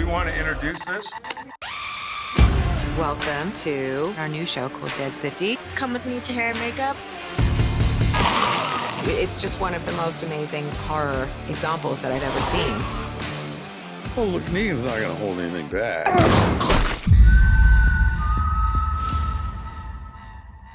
want to introduce this? Welcome to our new show called Dead City. Come with me to hair and makeup. It's just one of the most amazing horror examples that I've ever seen. Oh, look, Negan's not going to hold anything back.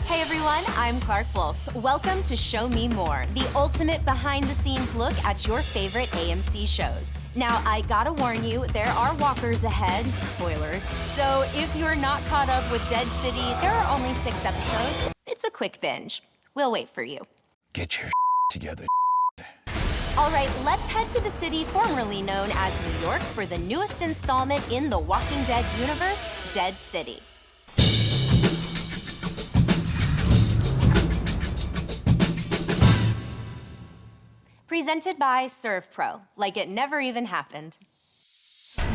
Hey everyone, I'm Clark Wolf. Welcome to Show Me More, the ultimate behind-the-scenes look at your favorite AMC shows. Now, I gotta warn you, there are walkers ahead, spoilers, so if you're not caught up with Dead City, there are only 6 episodes. It's a quick binge. We'll wait for you. Get your together. All right, let's head to the city formerly known as New York for the newest installment in the Walking Dead universe, Dead City. Presented by SERVPRO, like it never even happened.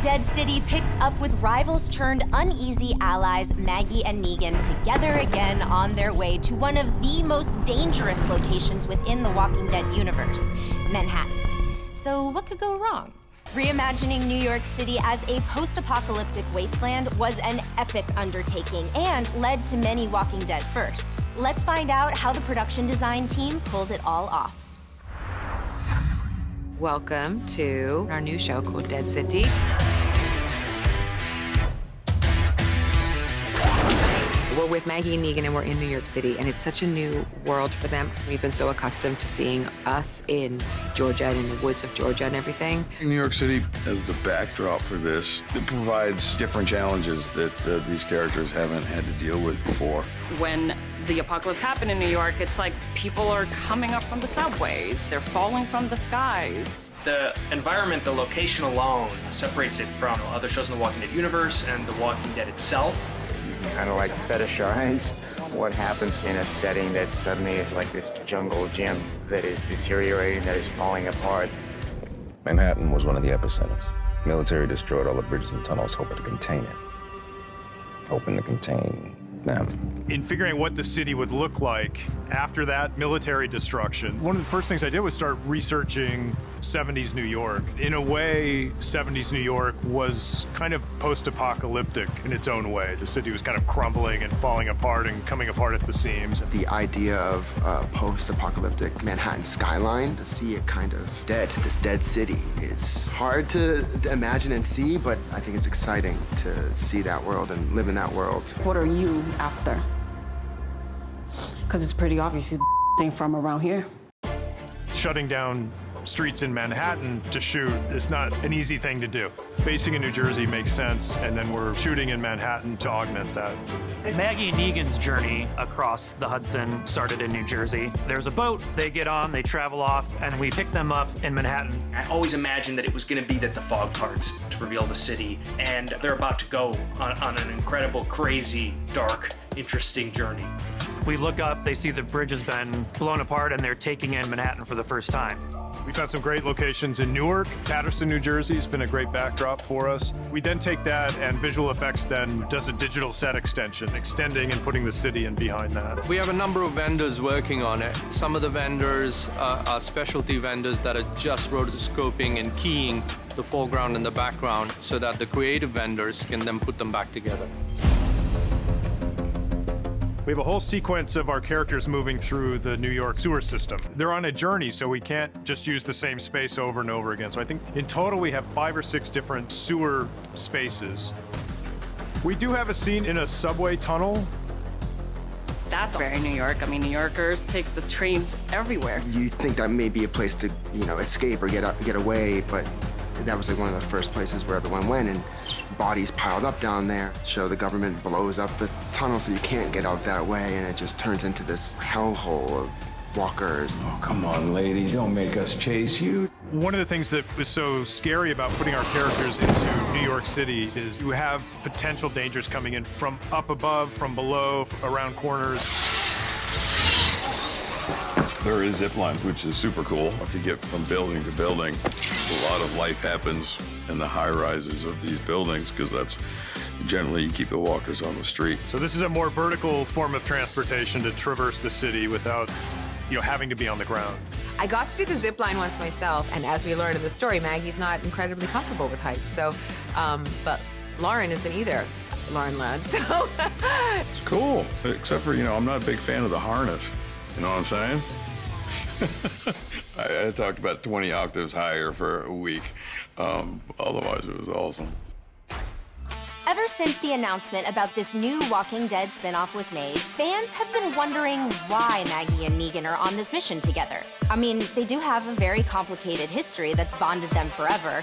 Dead City picks up with rivals turned uneasy allies Maggie and Negan together again on their way to one of the most dangerous locations within the Walking Dead universe, Manhattan. So what could go wrong? Reimagining New York City as a post-apocalyptic wasteland was an epic undertaking and led to many Walking Dead firsts. Let's find out how the production design team pulled it all off. Welcome to our new show called Dead City. We're with Maggie and Negan, and we're in New York City, and it's such a new world for them. We've been so accustomed to seeing us in Georgia and in the woods of Georgia and everything. New York City as the backdrop for this, it provides different challenges that these characters haven't had to deal with before. When the apocalypse happened in New York, it's like people are coming up from the subways. They're falling from the skies. The environment, the location alone separates it from other shows in the Walking Dead universe and The Walking Dead itself. Kind of like fetishize what happens in a setting that suddenly is like this jungle gym that is deteriorating, that is falling apart. Manhattan was one of the epicenters. Military destroyed all the bridges and tunnels, hoping to contain it. Hoping to contain them. In figuring out what the city would look like after that military destruction, one of the first things I did was start researching 70s New York. In a way, 70s New York was kind of post-apocalyptic in its own way. The city was kind of crumbling and falling apart and coming apart at the seams. The idea of post-apocalyptic Manhattan skyline, to see it kind of dead, this dead city, is hard to imagine and see, but I think it's exciting to see that world and live in that world. What are you after? Because it's pretty obvious you ain't from around here. Shutting down streets in Manhattan to shoot is not an easy thing to do. Basing in New Jersey makes sense, and then we're shooting in Manhattan to augment that. Maggie and Negan's journey across the Hudson started in New Jersey. There's a boat, they get on, they travel off, and we pick them up in Manhattan. I always imagined that it was going to be that the fog parts to reveal the city, and they're about to go on an incredible, crazy, dark, interesting journey. We look up, they see the bridge has been blown apart, and they're taking in Manhattan for the first time. We've had some great locations in Newark. Patterson, New Jersey has been a great backdrop for us. We then take that, and visual effects then does a digital set extension, extending and putting the city in behind that. We have a number of vendors working on it. Some of the vendors are specialty vendors that are just rotoscoping and keying the foreground and the background so that the creative vendors can then put them back together. We have a whole sequence of our characters moving through the New York sewer system. They're on a journey, so we can't just use the same space over and over again. So I think in total we have 5 or 6 different sewer spaces. We do have a scene in a subway tunnel. That's very New York. I mean, New Yorkers take the trains everywhere. You think that may be a place to, escape or get away, but that was like one of the first places where everyone went, and bodies piled up down there. So the government blows up the tunnel so you can't get out that way, and it just turns into this hellhole of walkers. Oh, come on, lady, don't make us chase you. One of the things that was so scary about putting our characters into New York City is you have potential dangers coming in from up above, from below, around corners. There is zip lines, which is super cool to get from building to building. A lot of life happens in the high rises of these buildings because that's generally you keep the walkers on the street. So this is a more vertical form of transportation to traverse the city without, having to be on the ground. I got to do the zip line once myself, and as we learned in the story, Maggie's not incredibly comfortable with heights. So, but Lauren isn't either. Lauren learned, so. It's cool, except for, I'm not a big fan of the harness. You know what I'm saying? I talked about 20 octaves higher for a week. Otherwise, it was awesome. Ever since the announcement about this new Walking Dead spinoff was made, fans have been wondering why Maggie and Negan are on this mission together. I mean, they do have a very complicated history that's bonded them forever.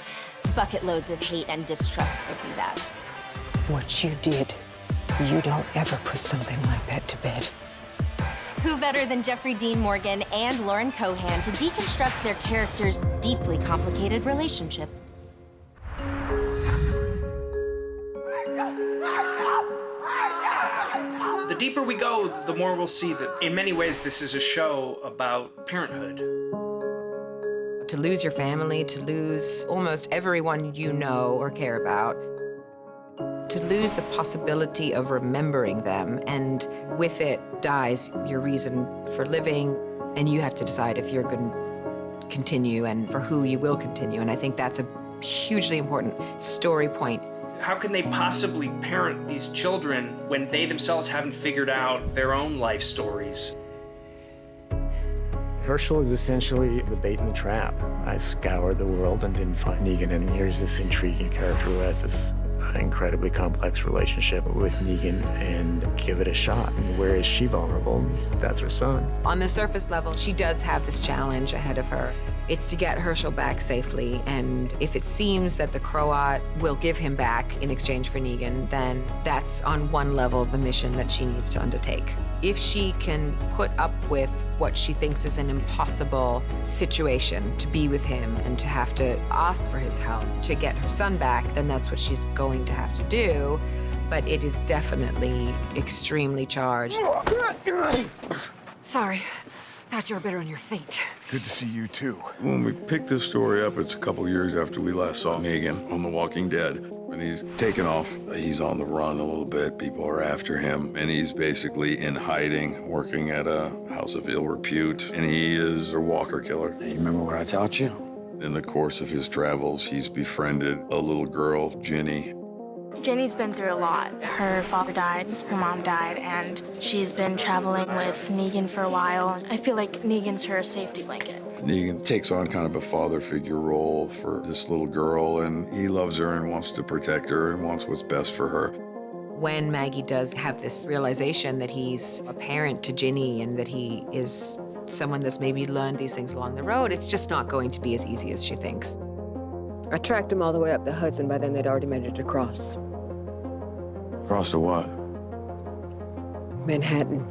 Bucket loads of hate and distrust would do that. What you did, you don't ever put something like that to bed. Who better than Jeffrey Dean Morgan and Lauren Cohan to deconstruct their characters' deeply complicated relationship? The deeper we go, the more we'll see that in many ways this is a show about parenthood. To lose your family, to lose almost everyone you know or care about, to lose the possibility of remembering them, and with it dies your reason for living, and you have to decide if you're going to continue and for who you will continue. And I think that's a hugely important story point. How can they possibly parent these children when they themselves haven't figured out their own life stories? Herschel is essentially the bait and the trap. I scoured the world and didn't find Negan, and here's this intriguing character who has this incredibly complex relationship with Negan, and give it a shot. And where is she vulnerable? That's her son. On the surface level, she does have this challenge ahead of her. It's to get Herschel back safely, and if it seems that the CROAT will give him back in exchange for Negan, then that's on one level the mission that she needs to undertake. If she can put up with what she thinks is an impossible situation, to be with him and to have to ask for his help to get her son back, then that's what she's going to have to do. But it is definitely extremely charged. Sorry. Thought you were better on your feet. Good to see you, too. When we picked this story up, it's a couple years after we last saw Negan on The Walking Dead. And he's taken off. He's on the run a little bit. People are after him. And he's basically in hiding, working at a house of ill repute. And he is a walker killer. You remember what I taught you? In the course of his travels, he's befriended a little girl, Ginny. Jenny's been through a lot. Her father died, her mom died, and she's been traveling with Negan for a while. I feel like Negan's her safety blanket. Negan takes on kind of a father figure role for this little girl, and he loves her and wants to protect her and wants what's best for her. When Maggie does have this realization that he's a parent to Ginny and that he is someone that's maybe learned these things along the road, it's just not going to be as easy as she thinks. I tracked him all the way up the Hudson. By then, they'd already made it across. Across to what? Manhattan.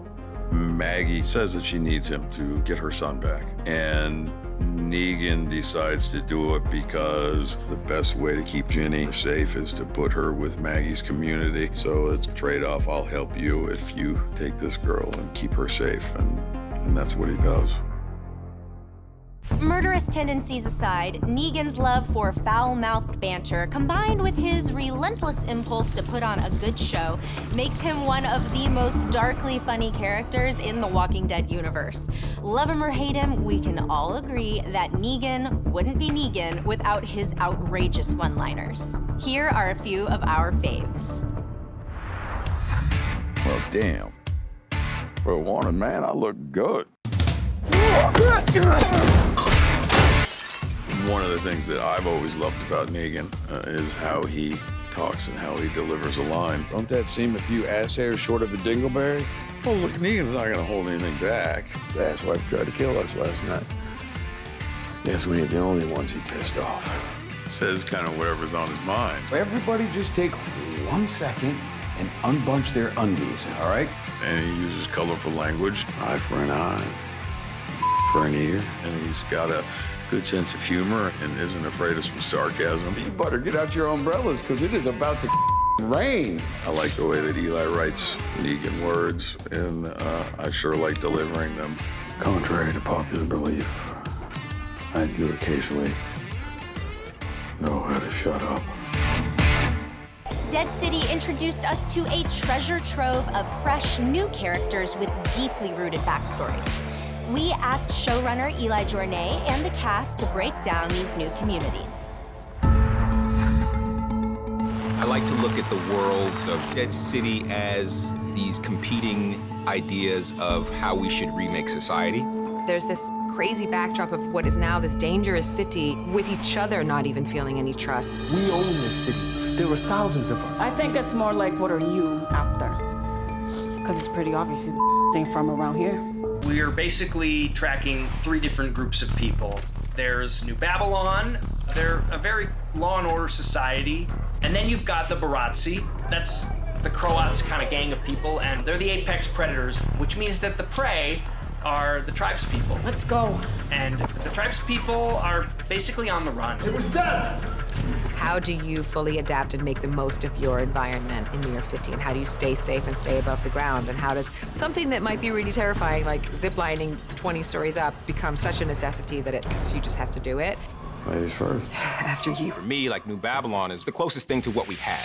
Maggie says that she needs him to get her son back. And Negan decides to do it because the best way to keep Ginny safe is to put her with Maggie's community. So it's a trade-off. I'll help you if you take this girl and keep her safe. And that's what he does. Murderous tendencies aside, Negan's love for foul-mouthed banter, combined with his relentless impulse to put on a good show, makes him one of the most darkly funny characters in the Walking Dead universe. Love him or hate him, we can all agree that Negan wouldn't be Negan without his outrageous one-liners. Here are a few of our faves. Well, damn. For a wanted man, I look good. One of the things that I've always loved about Negan is how he talks and how he delivers a line. Don't that seem a few ass hairs short of a dingleberry? Well, look, Negan's not going to hold anything back. His asswife tried to kill us last night. Guess we ain't the only ones he pissed off. Says kind of whatever's on his mind. Everybody just take 1 second and unbunch their undies, all right? And he uses colorful language. Eye for an eye, for an ear. And he's got a good sense of humor and isn't afraid of some sarcasm. You better get out your umbrellas, because it is about to rain. I like the way that Eli writes Negan words, and I sure like delivering them. Contrary to popular belief, I do occasionally know how to shut up. Dead City introduced us to a treasure trove of fresh, new characters with deeply rooted backstories. we asked showrunner Eli Journay and the cast to break down these new communities. I like to look at the world of Dead City as these competing ideas of how we should remake society. There's this crazy backdrop of what is now this dangerous city with each other not even feeling any trust. We own this city. There were thousands of us. I think it's more like, what are you after? Because it's pretty obvious you ain't from around here. We are basically tracking 3 different groups of people. There's New Babylon. They're a very law and order society. And then you've got the Baratzi. That's the CROAT's kind of gang of people, and they're the apex predators, which means that the prey are the tribes people. Let's go. And the tribes people are basically on the run. It was them! How do you fully adapt and make the most of your environment in New York City? And how do you stay safe and stay above the ground? And how does something that might be really terrifying, like ziplining 20 stories up, become such a necessity that you just have to do it? Ladies first. After you. For me, like New Babylon is the closest thing to what we had.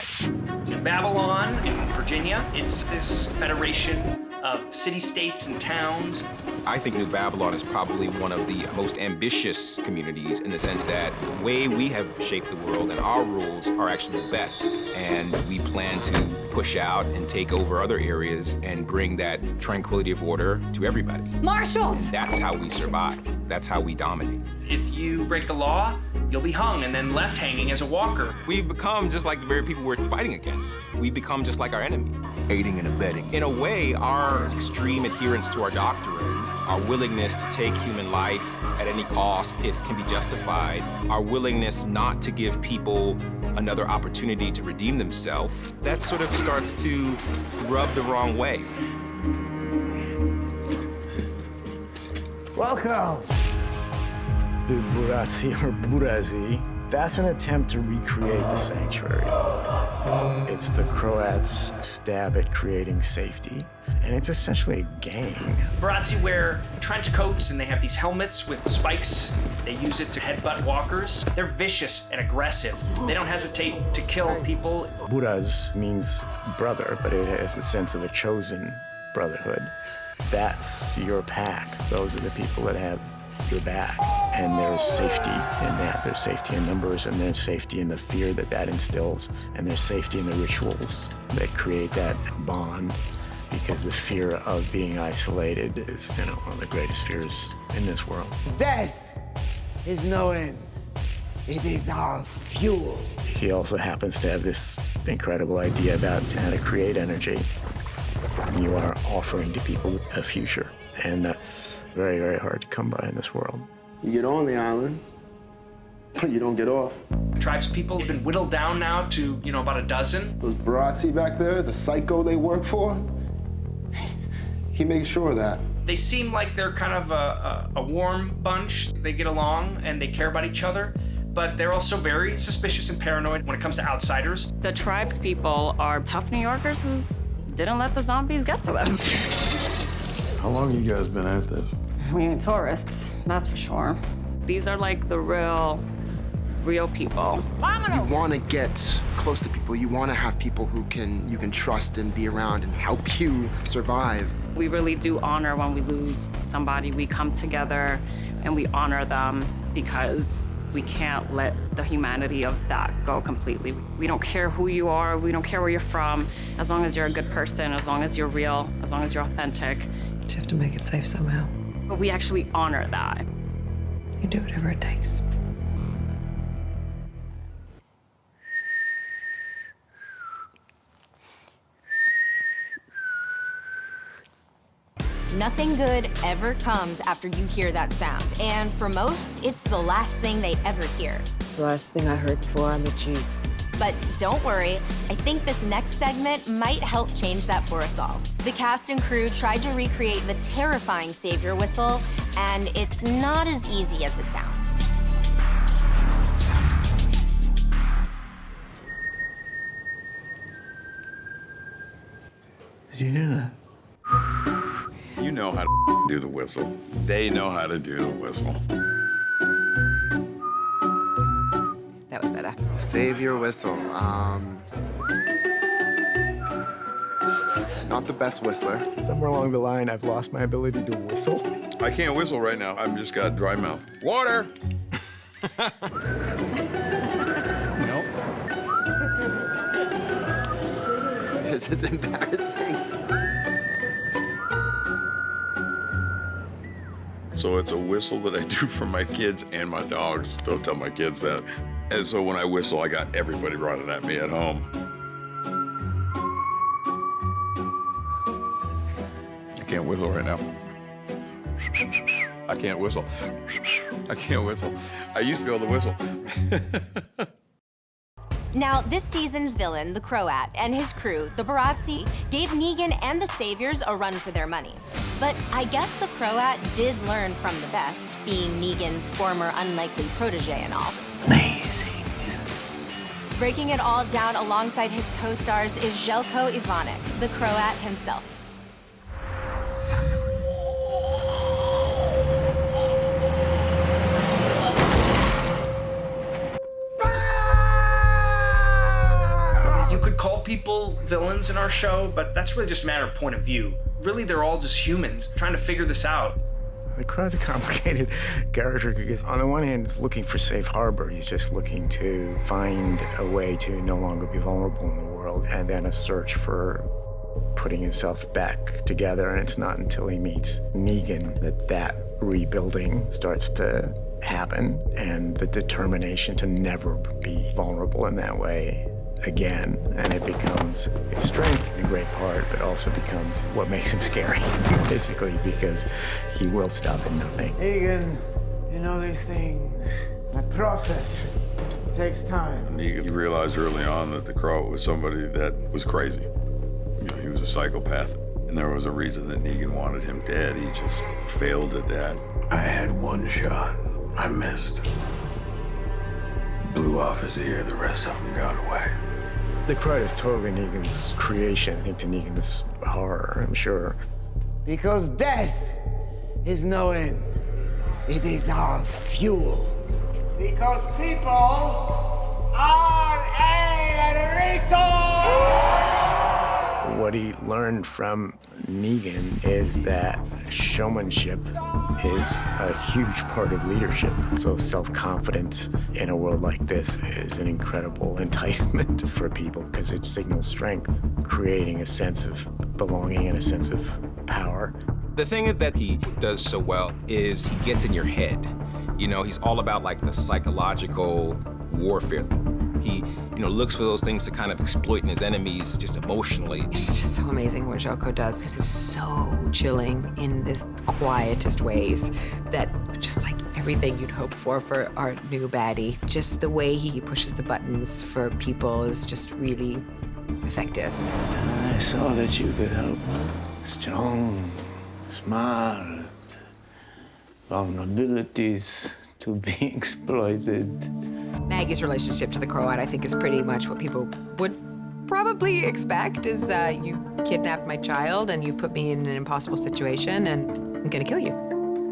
New Babylon in Virginia, it's this federation of city-states and towns. I think New Babylon is probably one of the most ambitious communities in the sense that the way we have shaped the world and our rules are actually the best. And we plan to push out and take over other areas and bring that tranquility of order to everybody. Marshals! That's how we survive. That's how we dominate. If you break the law, you'll be hung and then left hanging as a walker. We've become just like the very people we're fighting against. We've become just like our enemy. Aiding and abetting. In a way, our extreme adherence to our doctrine, our willingness to take human life at any cost if can be justified, our willingness not to give people another opportunity to redeem themselves, that sort of starts to rub the wrong way. Welcome. The Baratzi or Burazi, that's an attempt to recreate the sanctuary. It's the CROAT's stab at creating safety, and it's essentially a gang. Baratzi wear trench coats and they have these helmets with spikes. They use it to headbutt walkers. They're vicious and aggressive. They don't hesitate to kill people. Buraz means brother, but it has the sense of a chosen brotherhood. That's your pack. Those are the people that have your back. And there's safety in that. There's safety in numbers, and there's safety in the fear that that instills, and there's safety in the rituals that create that bond, because the fear of being isolated is, one of the greatest fears in this world. Death is no end. It is our fuel. He also happens to have this incredible idea about how to create energy. You are offering to people a future, and that's very, very hard to come by in this world. You get on the island, but you don't get off. Tribes people have been whittled down now to, about a dozen. Those Baratzi back there, the psycho they work for, he makes sure of that. They seem like they're kind of a warm bunch. They get along and they care about each other, but they're also very suspicious and paranoid when it comes to outsiders. The tribes people are tough New Yorkers who didn't let the zombies get to them. How long you guys been at this? We ain't tourists, that's for sure. These are like the real people. You want to get close to people. You want to have people who you can trust and be around and help you survive. We really do honor when we lose somebody. We come together and we honor them because we can't let the humanity of that go completely. We don't care who you are. We don't care where you're from. As long as you're a good person, as long as you're real, as long as you're authentic. You have to make it safe somehow. But we actually honor that. You do whatever it takes. Nothing good ever comes after you hear that sound. And for most, it's the last thing they ever hear. The last thing I heard before I met you. But don't worry, I think this next segment might help change that for us all. The cast and crew tried to recreate the terrifying savior whistle, and it's not as easy as it sounds. Did you hear that? You know how to do the whistle. They know how to do the whistle. That was better. Save your whistle. Not the best whistler. Somewhere along the line, I've lost my ability to whistle. I can't whistle right now. I've just got dry mouth. Water! Nope. This is embarrassing. So it's a whistle that I do for my kids and my dogs. Don't tell my kids that. And so when I whistle, I got everybody running at me at home. I can't whistle right now. I can't whistle. I can't whistle. I used to be able to whistle. Now, this season's villain, the CROAT, and his crew, the Barazzi, gave Negan and the Saviors a run for their money. But I guess the CROAT did learn from the best, being Negan's former unlikely protege and all. Amazing, isn't it? Breaking it all down alongside his co-stars is Željko Ivanek, the CROAT himself. You could call people villains in our show, but that's really just a matter of point of view. Really, they're all just humans trying to figure this out. The CROAT's a complicated character because on the one hand, he's looking for safe harbor. He's just looking to find a way to no longer be vulnerable in the world, and then a search for putting himself back together. And it's not until he meets Negan that rebuilding starts to happen, and the determination to never be vulnerable in that way again. And it becomes his strength in great part, but also becomes what makes him scary, basically, because he will stop at nothing. Negan, you know these things. The process takes time. Negan realized early on that the CROAT was somebody that was crazy. You know, he was a psychopath. And there was a reason that Negan wanted him dead. He just failed at that. I had one shot. I missed. Blew off his ear, the rest of them got away. The CROAT is totally Negan's creation, I think, to Negan's horror, I'm sure. Because death is no end. It is all fuel. Because people are a resource! What he learned from Negan is that showmanship is a huge part of leadership. So self-confidence in a world like this is an incredible enticement for people because it signals strength, creating a sense of belonging and a sense of power. The thing that he does so well is he gets in your head. You know, he's all about like the psychological warfare. He, looks for those things to kind of exploit in his enemies just emotionally. It's just so amazing what Željko does because it's so chilling in the quietest ways that just like everything you'd hope for our new baddie. Just the way he pushes the buttons for people is just really effective. I saw that you could help. Strong, smart, vulnerabilities to be exploited. Maggie's relationship to the CROAT, I think, is pretty much what people would probably expect is you kidnapped my child and you put me in an impossible situation and I'm gonna kill you.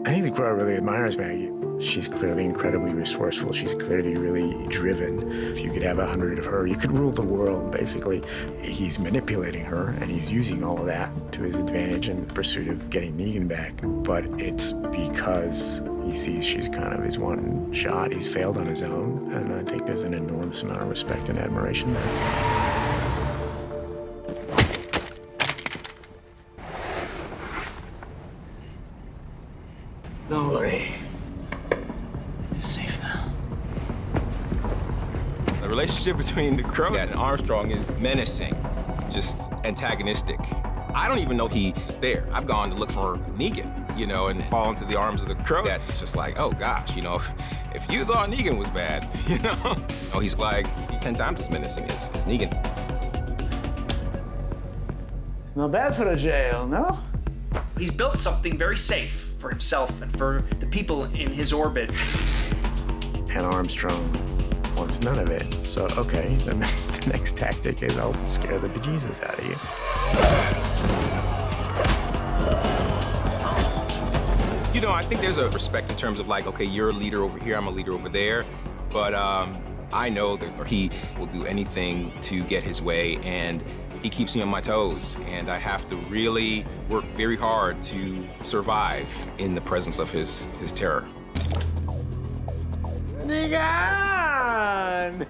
I think the CROAT really admires Maggie. She's clearly incredibly resourceful. She's clearly really driven. If you could have 100 of her, you could rule the world, basically. He's manipulating her, and he's using all of that to his advantage in pursuit of getting Negan back. But it's because he sees she's kind of his one shot. He's failed on his own, and I think there's an enormous amount of respect and admiration there. Don't worry. It's safe now. The relationship between the CROAT and Armstrong is menacing, just antagonistic. I don't even know he is there. I've gone to look for Negan, and fall into the arms of the CROAT. It's just like, oh gosh, if you thought Negan was bad, he's like 10 times as menacing as Negan. It's not bad for a jail, no? He's built something very safe for himself and for the people in his orbit. And Armstrong wants none of it. So, okay, then the next tactic is I'll scare the bejesus out of you. I think there's a respect in terms of like, okay, you're a leader over here, I'm a leader over there. But I know that he will do anything to get his way, and he keeps me on my toes, and I have to really work very hard to survive in the presence of his terror. Negan!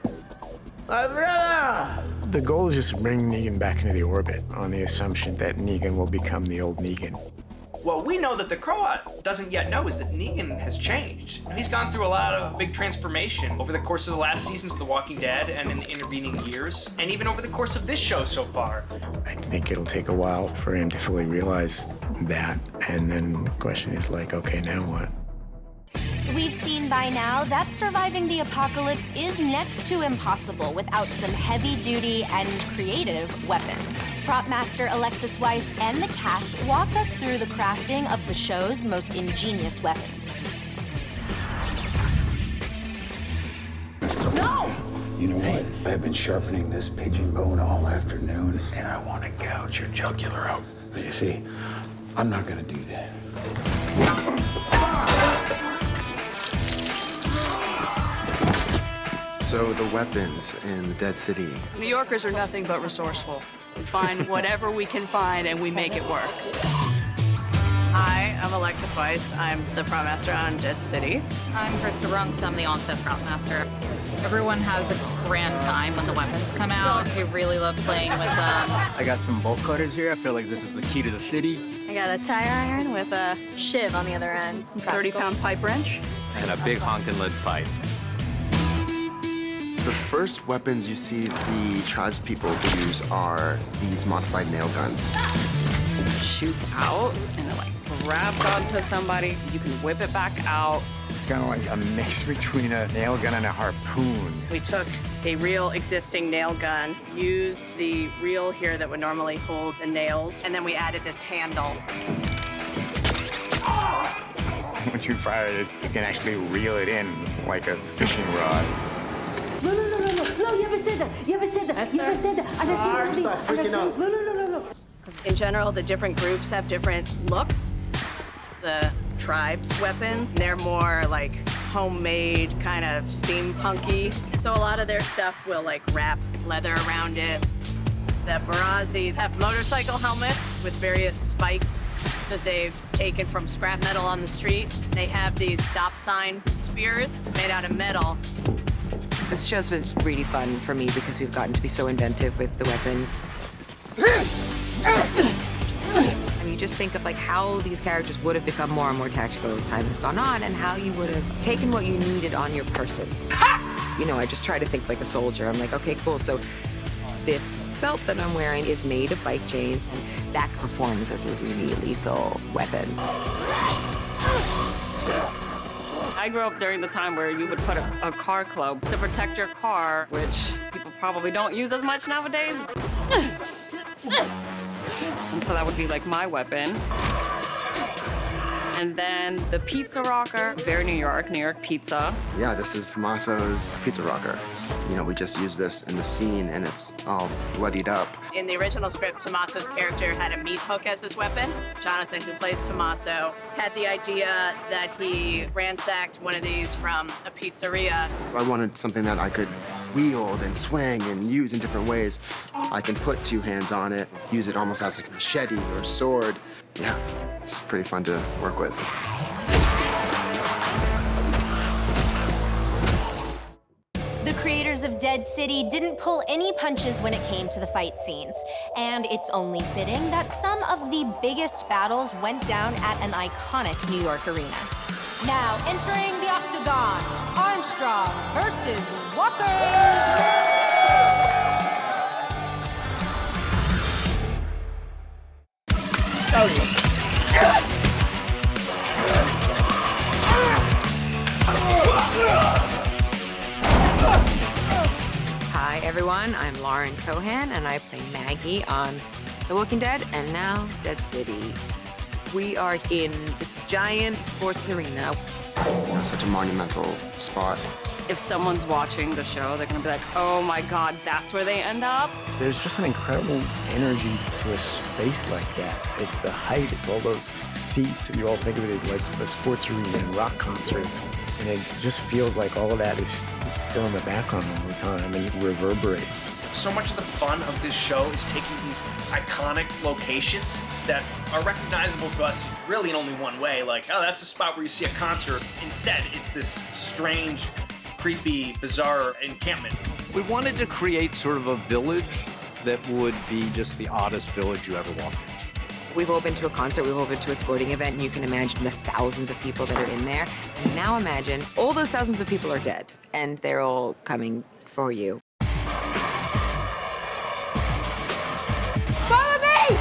My brother! The goal is just to bring Negan back into the orbit on the assumption that Negan will become the old Negan. What we know that the CROAT doesn't yet know is that Negan has changed. He's gone through a lot of big transformation over the course of the last seasons of The Walking Dead and in the intervening years, and even over the course of this show so far. I think it'll take a while for him to fully realize that, and then the question is like, okay, now what? We've seen by now that surviving the apocalypse is next to impossible without some heavy-duty and creative weapons. Prop master Alexis Weiss and the cast walk us through the crafting of the show's most ingenious weapons. No! You know what? I've been sharpening this pigeon bone all afternoon, and I want to gouge your jugular out. But you see, I'm not gonna do that. So the weapons in the Dead City. New Yorkers are nothing but resourceful. We find whatever we can find and we make it work. Hi, I'm Alexis Weiss. I'm the prop master on Dead City. I'm Krista Runks. I'm the on-set prop master. Everyone has a grand time when the weapons come out. We really love playing with them. I got some bolt cutters here. I feel like this is the key to the city. I got a tire iron with a shiv on the other end. 30-pound pipe wrench. And a big honkin' lead pipe. The first weapons you see the tribespeople use are these modified nail guns. It shoots out and it like grabs onto somebody. You can whip it back out. It's kind of like a mix between a nail gun and a harpoon. We took a real existing nail gun, used the reel here that would normally hold the nails, and then we added this handle. Once you fire it, you can actually reel it in like a fishing rod. No, you ever said that. You ever said that. You ever said that. Stop freaking out. No. In general, the different groups have different looks. The tribe's weapons, they're more like homemade, kind of steampunky. So a lot of their stuff will like wrap leather around it. The Barazi have motorcycle helmets with various spikes that they've taken from scrap metal on the street. They have these stop sign spears made out of metal. This show's been really fun for me because we've gotten to be so inventive with the weapons. And you just think of like how these characters would have become more and more tactical as time has gone on and how you would have taken what you needed on your person. You know, I just try to think like a soldier. I'm like, okay, cool. So this belt that I'm wearing is made of bike chains and that performs as a really lethal weapon. I grew up during the time where you would put a car club to protect your car, which people probably don't use as much nowadays. And so that would be like my weapon. And then the pizza rocker, very New York pizza. Yeah, this is Tommaso's pizza rocker. You know, we just used this in the scene and it's all bloodied up. In the original script, Tommaso's character had a meat hook as his weapon. Jonathan, who plays Tommaso, had the idea that he ransacked one of these from a pizzeria. I wanted something that I could wield and swing and use in different ways. I can put two hands on it, use it almost as like a machete or a sword. Yeah, it's pretty fun to work with. The creators of Dead City didn't pull any punches when it came to the fight scenes, and it's only fitting that some of the biggest battles went down at an iconic New York arena. Now, entering the octagon, Armstrong versus Walkers! Hi, everyone. I'm Lauren Cohan, and I play Maggie on The Walking Dead and now Dead City. We are in this giant sports arena. It's, you know, such a monumental spot. If someone's watching the show, they're gonna be like, oh my God, that's where they end up? There's just an incredible energy to a space like that. It's the height, it's all those seats. You all think of it as like a sports arena and rock concerts. And it just feels like all of that is still in the background all the time and it reverberates. So much of the fun of this show is taking these iconic locations that are recognizable to us really in only one way. Like, oh, that's the spot where you see a concert. Instead, it's this strange, creepy, bizarre encampment. We wanted to create sort of a village that would be just the oddest village you ever walked into. We've all been to a concert, we've all been to a sporting event, and you can imagine the thousands of people that are in there. And now imagine all those thousands of people are dead, and they're all coming for you. Follow me!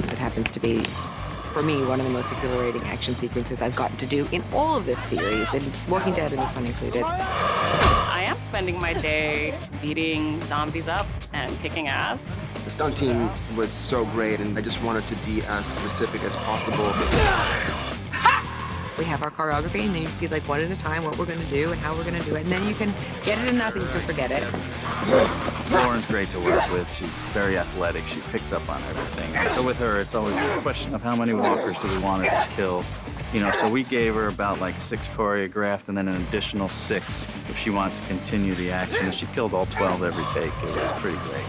It happens to be, for me, one of the most exhilarating action sequences I've gotten to do in all of this series, and Walking Dead and this one included. I am spending my day beating zombies up and kicking ass. The stunt team was so great, and I just wanted to be as specific as possible. We have our choreography, and then you see, like, one at a time what we're gonna do and how we're gonna do it, and then you can get it enough and you can forget it. Lauren's great to work with. She's very athletic. She picks up on everything. So with her, it's always a question of how many walkers do we want her to kill. You know, so we gave her about like 6 choreographed and then an additional 6 if she wanted to continue the action. And she killed all 12 every take. It was pretty great.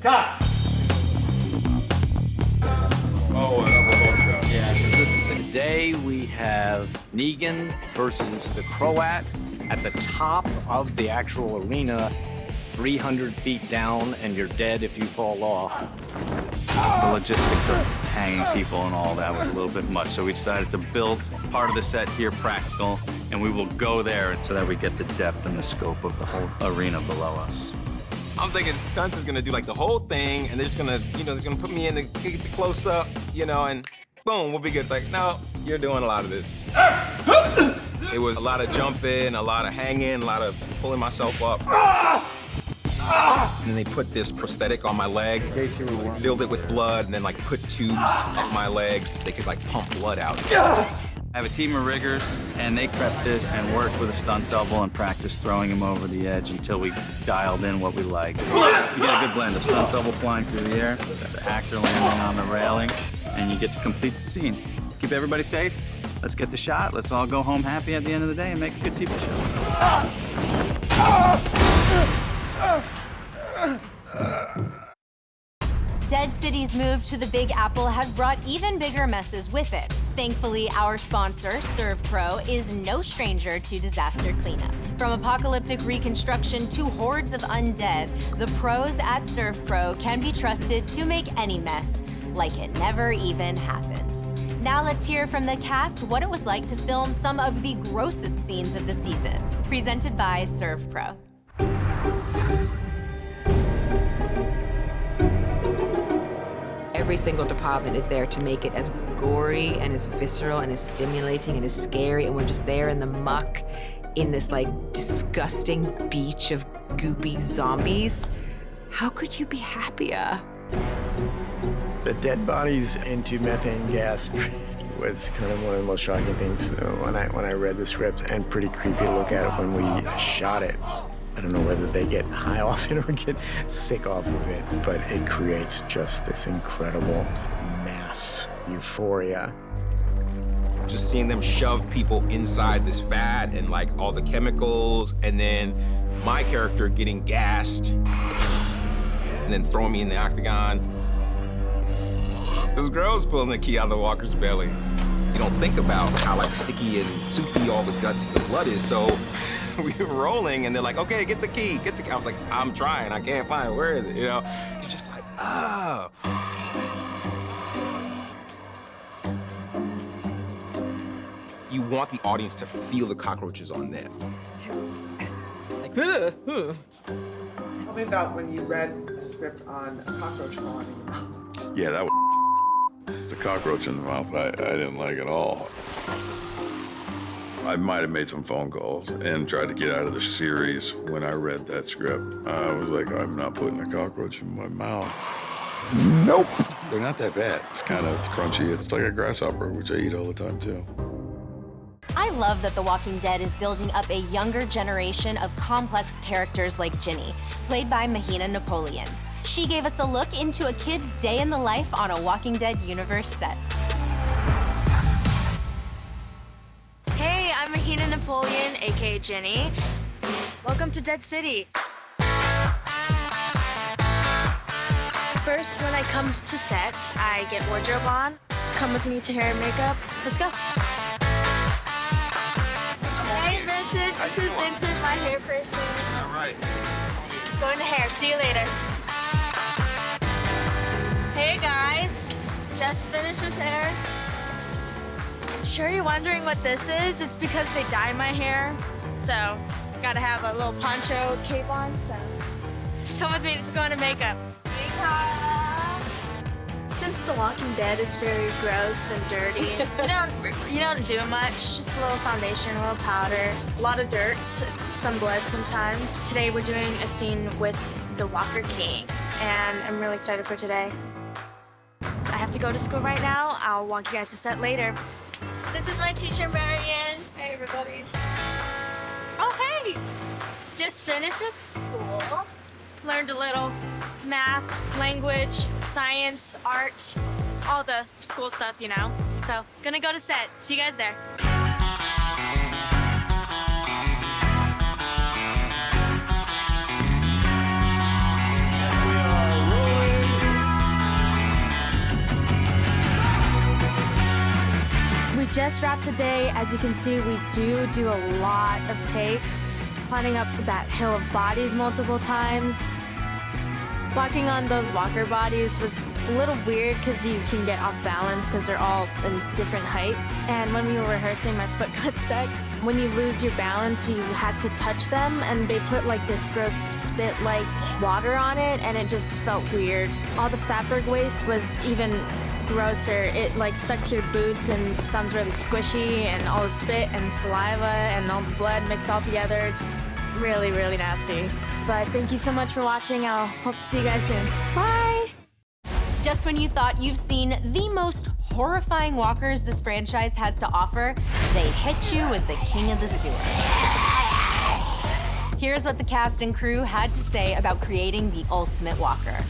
Cut! Oh, another whole show. Yeah, today we have Negan versus the CROAT at the top of the actual arena, 300 feet down, and you're dead if you fall off. The logistics of hanging people and all that was a little bit much, so we decided to build part of the set here practical, and we will go there so that we get the depth and the scope of the whole arena below us. I'm thinking Stunts is gonna do like the whole thing, and they're just gonna, they're gonna put me in the close up, and boom, we'll be good. It's like, no, you're doing a lot of this. It was a lot of jumping, a lot of hanging, a lot of pulling myself up. And then they put this prosthetic on my leg, filled it with blood, and then like put tubes up my legs. They could like pump blood out. I have a team of riggers, and they prepped this and worked with a stunt double and practiced throwing him over the edge until we dialed in what we like. You get a good blend of stunt double flying through the air, the actor landing on the railing, and you get to complete the scene. Keep everybody safe. Let's get the shot. Let's all go home happy at the end of the day and make a good TV show. Dead City's move to the Big Apple has brought even bigger messes with it. Thankfully, our sponsor, SERVPRO, is no stranger to disaster cleanup. From apocalyptic reconstruction to hordes of undead, the pros at SERVPRO can be trusted to make any mess like it never even happened. Now let's hear from the cast what it was like to film some of the grossest scenes of the season. Presented by SERVPRO. Every single department is there to make it as gory and as visceral and as stimulating and as scary, and we're just there in the muck in this like disgusting beach of goopy zombies. How could you be happier? The dead bodies into methane gas was kind of one of the most shocking things when I read the script, and pretty creepy to look at it when we shot it. I don't know whether they get high off it or get sick off of it, but it creates just this incredible mass euphoria. Just seeing them shove people inside this vat and like all the chemicals, and then my character getting gassed and then throwing me in the octagon. This girl's pulling the key out of the walker's belly. You don't think about how like sticky and soupy all the guts and the blood is, so we were rolling and they're like, okay, get the key, get the key. I was like, I'm trying, I can't find it, where is it, You're just like, oh. You want the audience to feel the cockroaches on them. Like, Tell me about when you read the script on a cockroach falling in your mouth. Yeah, that was it's a cockroach in the mouth. I didn't like it at all. I might have made some phone calls and tried to get out of the series when I read that script. I was like, I'm not putting a cockroach in my mouth. Nope. They're not that bad. It's kind of crunchy. It's like a grasshopper, which I eat all the time too. I love that The Walking Dead is building up a younger generation of complex characters like Ginny, played by Mahina Napoleon. She gave us a look into a kid's day in the life on a Walking Dead universe set. Hey, I'm Mahina Napoleon, aka Jenny. Welcome to Dead City. First, when I come to set, I get wardrobe on. Come with me to hair and makeup. Let's go. Hey, Vincent. This is Vincent, my hair person. All right. Going to hair. See you later. Hey, guys. Just finished with hair. I'm sure you're wondering what this is. It's because they dye my hair. So, gotta have a little poncho cape on, so. Come with me to go into makeup. Since The Walking Dead is very gross and dirty, you don't do much. Just a little foundation, a little powder, a lot of dirt, some blood sometimes. Today we're doing a scene with the Walker King, and I'm really excited for today. So I have to go to school right now. I'll walk you guys to set later. This is my teacher, Marianne. Hey, everybody. Oh, hey! Just finished with school. Learned a little math, language, science, art, all the school stuff, you know. So, gonna go to set. See you guys there. We just wrapped the day. As you can see, we do a lot of takes. Climbing up that hill of bodies multiple times. Walking on those walker bodies was a little weird because you can get off balance because they're all in different heights. And when we were rehearsing, my foot got stuck. When you lose your balance, you had to touch them, and they put like this gross spit-like water on it, and it just felt weird. All the fabric waste was even grosser. It like stuck to your boots and sounds really squishy, and all the spit and saliva and all the blood mixed all together. Just really, really nasty. But thank you so much for watching. I'll hope to see you guys soon. Bye! Just when you thought you've seen the most horrifying walkers this franchise has to offer, they hit you with the king of the sewer. Here's what the cast and crew had to say about creating the ultimate walker.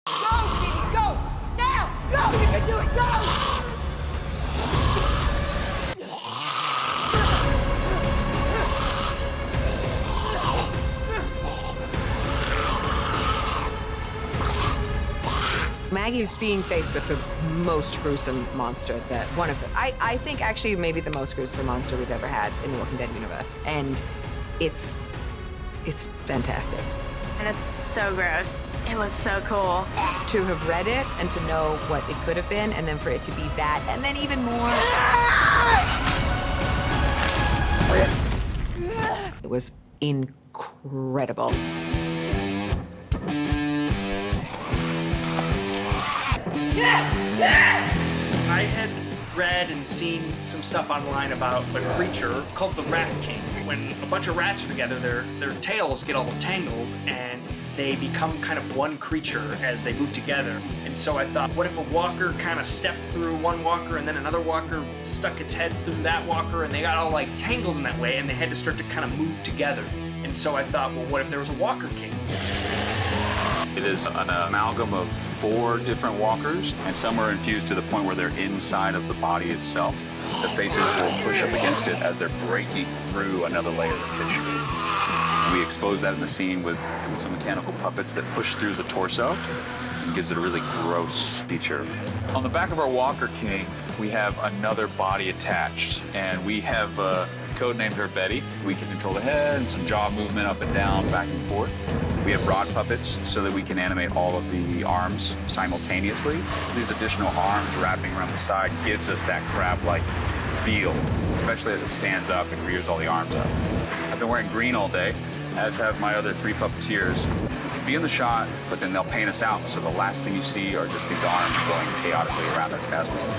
Go! Now! Go! You can do it! Go! Maggie's being faced with the most gruesome monster that I think actually maybe the most gruesome monster we've ever had in the Walking Dead universe. And it's fantastic. And it's so gross. It looks so cool. To have read it and to know what it could have been, and then for it to be that, and then even more. It was incredible. I had read and seen some stuff online about a creature called the Rat King. When a bunch of rats are together, their tails get all tangled and they become kind of one creature as they move together. And so I thought, what if a walker kind of stepped through one walker and then another walker stuck its head through that walker, and they got all like tangled in that way, and they had to start to kind of move together. And so I thought, well, what if there was a Walker King? It is an amalgam of 4 different walkers, and some are infused to the point where they're inside of the body itself. The faces will push up against it as they're breaking through another layer of tissue. We expose that in the scene with some mechanical puppets that push through the torso and gives it a really gross feature. On the back of our Walker King, we have another body attached, and we have codenamed her Betty. We can control the head and some jaw movement up and down, back and forth. We have rod puppets so that we can animate all of the arms simultaneously. These additional arms wrapping around the side gives us that crab-like feel, especially as it stands up and rears all the arms up. I've been wearing green all day, as have my other 3 puppeteers. We can be in the shot, but then they'll paint us out, so the last thing you see are just these arms going chaotically around our cast member.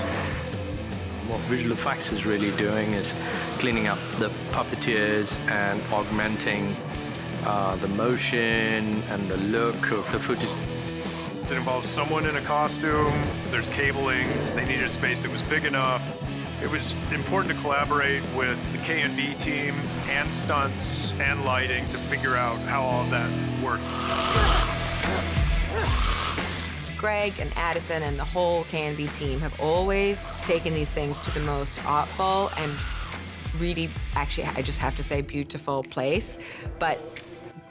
What visual effects is really doing is cleaning up the puppeteers and augmenting the motion and the look of the footage. It involves someone in a costume, there's cabling, they needed a space that was big enough. It was important to collaborate with the K&B team and stunts and lighting to figure out how all of that worked. Greg and Addison and the whole K&B team have always taken these things to the most artful and really, actually, I just have to say, beautiful place. But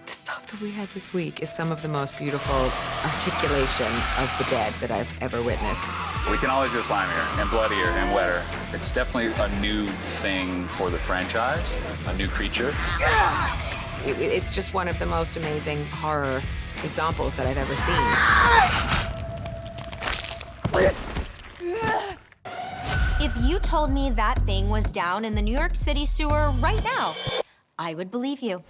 the stuff that we had this week is some of the most beautiful articulation of the dead that I've ever witnessed. We can always go slimier and bloodier and wetter. It's definitely a new thing for the franchise, a new creature. It's just one of the most amazing horror examples that I've ever seen. If you told me that thing was down in the New York City sewer right now, I would believe you.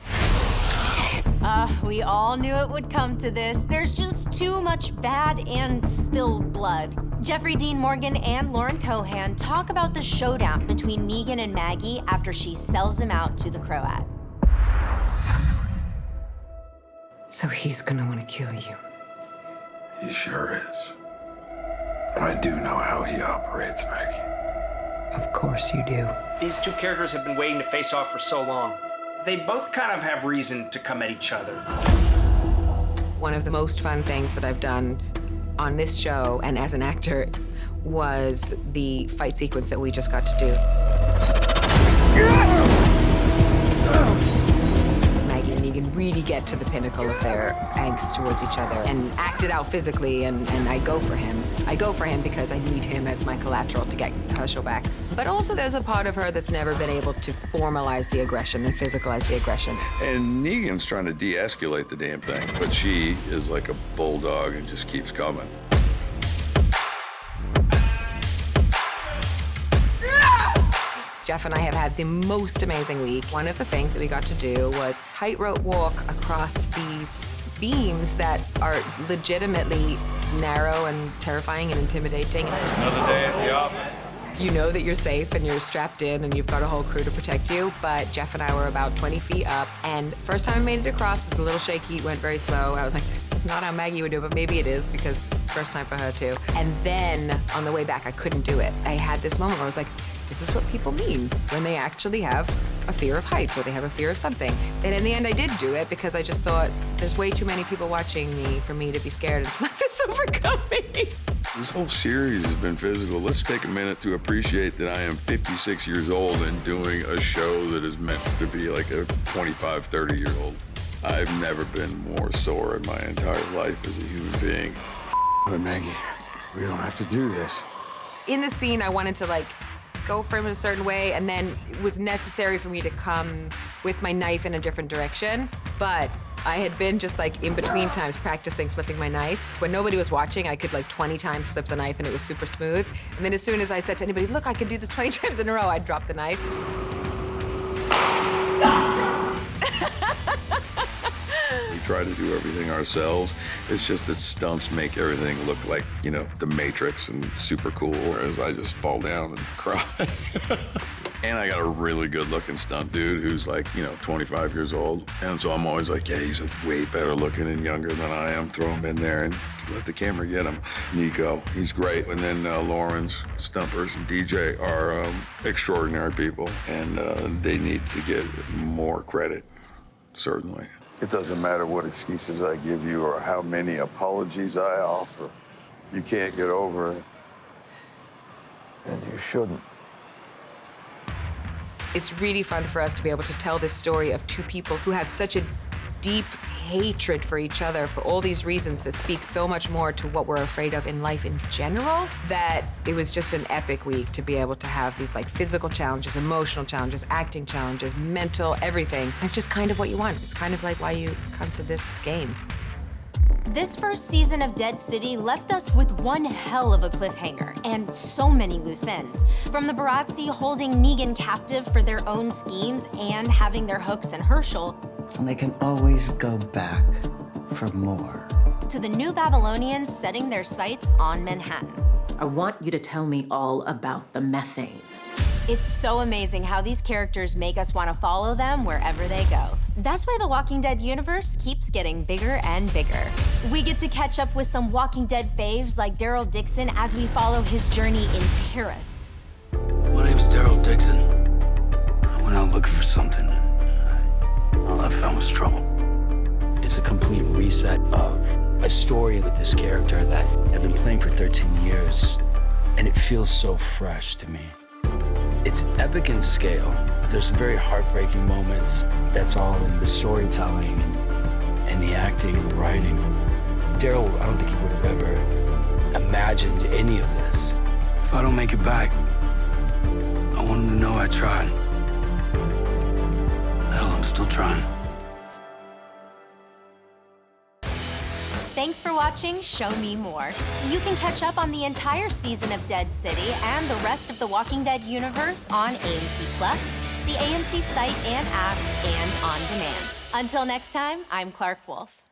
We all knew it would come to this. There's just too much bad and spilled blood. Jeffrey Dean Morgan and Lauren Cohan talk about the showdown between Negan and Maggie after she sells him out to the CROAT. So he's gonna want to kill you. He sure is. I do know how he operates, Maggie. Of course you do. These two characters have been waiting to face off for so long. They both kind of have reason to come at each other. One of the most fun things that I've done on this show and as an actor was the fight sequence that we just got to do. Maggie and Negan really get to the pinnacle of their angst towards each other and act it out physically, and I go for him. I go for him because I need him as my collateral to get Herschel back. But also there's a part of her that's never been able to formalize the aggression and physicalize the aggression. And Negan's trying to de-escalate the damn thing, but she is like a bulldog and just keeps coming. Jeff and I have had the most amazing week. One of the things that we got to do was tightrope walk across these beams that are legitimately narrow and terrifying and intimidating. Another day at the office. You know that you're safe and you're strapped in and you've got a whole crew to protect you, but Jeff and I were about 20 feet up, and first time I made it across was a little shaky, went very slow. I was like, this is not how Maggie would do it, but maybe it is because first time for her too. And then on the way back, I couldn't do it. I had this moment where I was like, this is what people mean when they actually have a fear of heights or they have a fear of something. And in the end, I did do it because I just thought there's way too many people watching me for me to be scared and to let this overcome me. This whole series has been physical. Let's take a minute to appreciate that I am 56 years old and doing a show that is meant to be like a 25, 30-year-old. I've never been more sore in my entire life as a human being. But Maggie, we don't have to do this. In the scene, I wanted to like go for him in a certain way, and then it was necessary for me to come with my knife in a different direction. But I had been just like in between times practicing flipping my knife. When nobody was watching, I could like 20 times flip the knife and it was super smooth. And then as soon as I said to anybody, look, I can do this 20 times in a row, I'd drop the knife. We try to do everything ourselves. It's just that stunts make everything look like, you know, the Matrix and super cool, whereas I just fall down and cry. And I got a really good looking stunt dude who's like, 25 years old. And so I'm always like, yeah, he's way better looking and younger than I am. Throw him in there and let the camera get him. Nico, he's great. And then Lauren's stunt person, DJ, are extraordinary people. And they need to get more credit, certainly. It doesn't matter what excuses I give you or how many apologies I offer. You can't get over it. And you shouldn't. It's really fun for us to be able to tell this story of two people who have such a deep hatred for each other for all these reasons that speak so much more to what we're afraid of in life in general, that it was just an epic week to be able to have these like physical challenges, emotional challenges, acting challenges, mental, everything. It's just kind of what you want. It's kind of like why you come to this game. This first season of Dead City left us with one hell of a cliffhanger and so many loose ends. From the Barotsi holding Negan captive for their own schemes and having their hooks in Herschel, and they can always go back for more, to the New Babylonians setting their sights on Manhattan. I want you to tell me all about the methane. It's so amazing how these characters make us want to follow them wherever they go. That's why the Walking Dead universe keeps getting bigger and bigger. We get to catch up with some Walking Dead faves like Daryl Dixon as we follow his journey in Paris. My name's Daryl Dixon. I went out looking for something, and all I found was trouble. It's a complete reset of a story with this character that I've been playing for 13 years, and it feels so fresh to me. It's epic in scale. There's some very heartbreaking moments. That's all in the storytelling and the acting and the writing. Daryl, I don't think he would have ever imagined any of this. If I don't make it back, I want him to know I tried. Hell, I'm still trying. Thanks for watching Show Me More. You can catch up on the entire season of Dead City and the rest of the Walking Dead universe on AMC+, the AMC site and apps, and on demand. Until next time, I'm Clark Wolf.